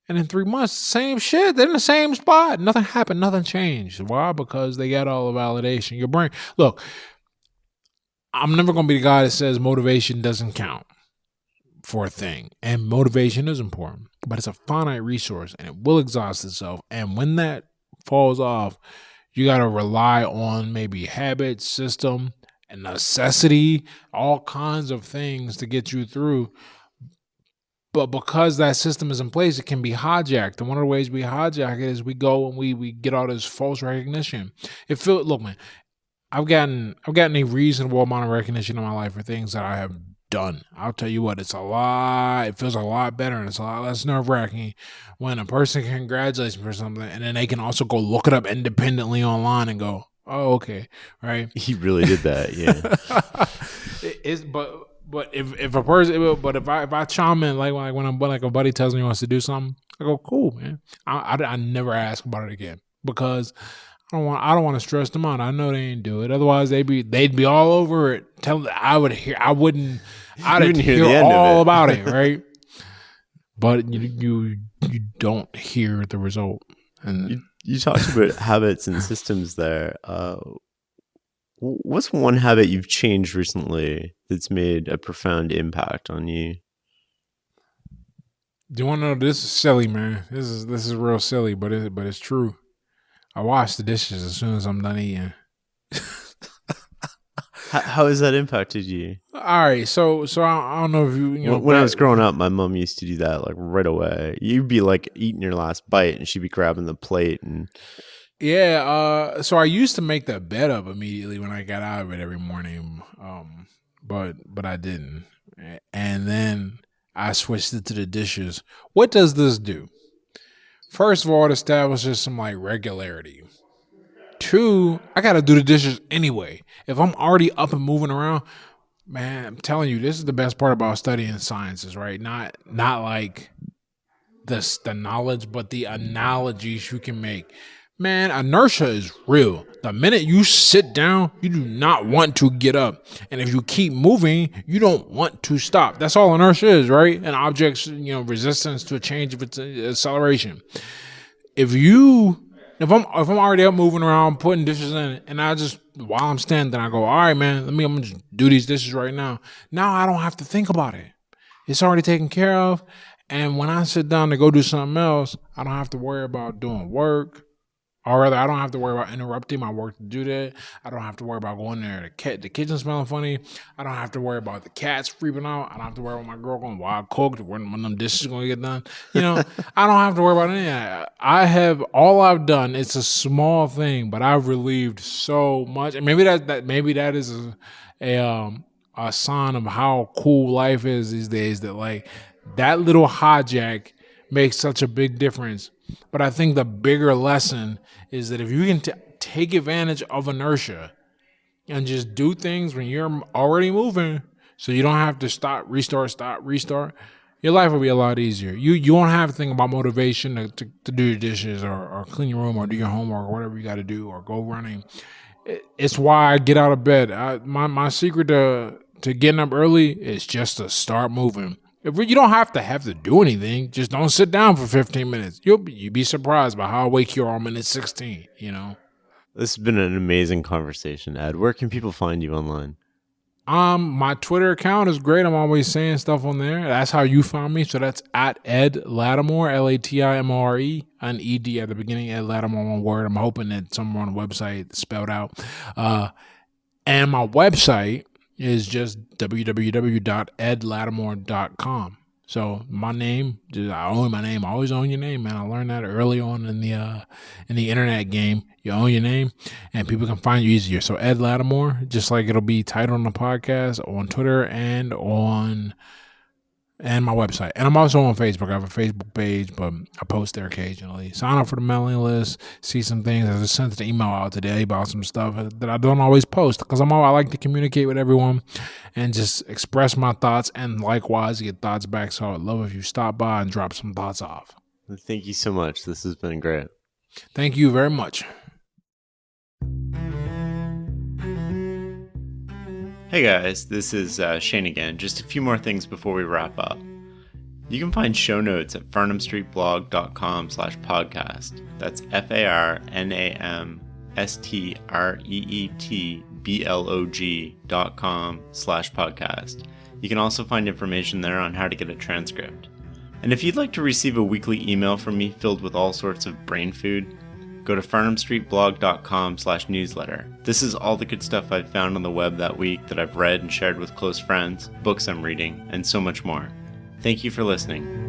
And in 3 months, same shit. They're in the same spot. Nothing happened. Nothing changed. Why? Because they got all the validation. Your brain. Look, I'm never going to be the guy that says motivation doesn't count for a thing. And motivation is important. But it's a finite resource and it will exhaust itself. And when that falls off, you got to rely on maybe habit, system, and necessity, all kinds of things to get you through. But because that system is in place, it can be hijacked. And one of the ways we hijack it is we go and we get all this false recognition. Look, man, I've gotten a reasonable amount of recognition in my life for things that I have done. I'll tell you what, it feels a lot better and it's a lot less nerve-wracking when a person congratulates me for something and then they can also go look it up independently online and go, oh, okay, right? He really did that, yeah. But if I chime in like when a buddy tells me he wants to do something, I go, cool, man. I never ask about it again because I don't want to stress them out. I know they ain't do it. Otherwise, they'd be all over it. I'd hear all about it, right? But you don't hear the result. And you talked about habits and systems there. What's one habit you've changed recently that's made a profound impact on you? Do you want to know? This is silly, man. This is real silly, but it's true. I wash the dishes as soon as I'm done eating. How has that impacted you? All right, so I don't know if you know. When I was growing up, my mom used to do that like right away. You'd be like eating your last bite, and she'd be grabbing the plate and. Yeah, so I used to make the bed up immediately when I got out of it every morning, but I didn't, and then I switched it to the dishes. What does this do? First of all, it establishes some like regularity. 2, I gotta do the dishes anyway. If I'm already up and moving around, man, I'm telling you, this is the best part about studying sciences, right? Not like the knowledge, but the analogies you can make. Man, inertia is real. The minute you sit down, you do not want to get up. And if you keep moving, you don't want to stop. That's all inertia is, right? An object's, resistance to a change of its acceleration. If I'm already up moving around, putting dishes in, and I just, while I'm standing, I go, all right, man, I'm gonna just do these dishes right now. Now I don't have to think about it. It's already taken care of. And when I sit down to go do something else, I don't have to worry about doing work. Or rather, I don't have to worry about interrupting my work to do that. I don't have to worry about going there, the kitchen smelling funny. I don't have to worry about the cats freaking out. I don't have to worry about my girl going wild cooked when them dishes are going to get done. You know, I don't have to worry about any of that. All I've done, it's a small thing, but I've relieved so much. And maybe that is a sign of how cool life is these days, that like that little hijack makes such a big difference. But I think the bigger lesson is that if you can take advantage of inertia and just do things when you're already moving, so you don't have to stop, restart, your life will be a lot easier. You won't have to think about motivation to do your dishes or clean your room or do your homework or whatever you got to do or go running. It's why I get out of bed. My secret to getting up early is just to start moving. You don't have to do anything. Just don't sit down for 15 minutes. You'll be surprised by how awake you are on minute 16, you know? This has been an amazing conversation, Ed. Where can people find you online? My Twitter account is great. I'm always saying stuff on there. That's how you found me. So that's at Ed Latimore, Latimore, an ED at the beginning, Ed Latimore, one word. I'm hoping that somewhere on the website spelled out. And my website is just www.edlatimore.com. So my name, I own my name. I always own your name, man. I learned that early on in the internet game. You own your name, and people can find you easier. So Ed Latimore, just like it'll be titled on the podcast, on Twitter, and my website. And I'm also on Facebook. I have a Facebook page, but I post there occasionally. Sign up for the mailing list, see some things. I just sent an email out today about some stuff that I don't always post because I like to communicate with everyone and just express my thoughts and likewise get thoughts back. So I'd love if you stop by and drop some thoughts off. Thank you so much. This has been great. Thank you very much. Hey guys, this is Shane again. Just a few more things before we wrap up. You can find show notes at farnamstreetblog.com/podcast. That's FARNAMSTREETBLOG.com/podcast. You can also find information there on how to get a transcript. And if you'd like to receive a weekly email from me filled with all sorts of brain food, go to farnamstreetblog.com/newsletter. This is all the good stuff I've found on the web that week that I've read and shared with close friends, books I'm reading, and so much more. Thank you for listening.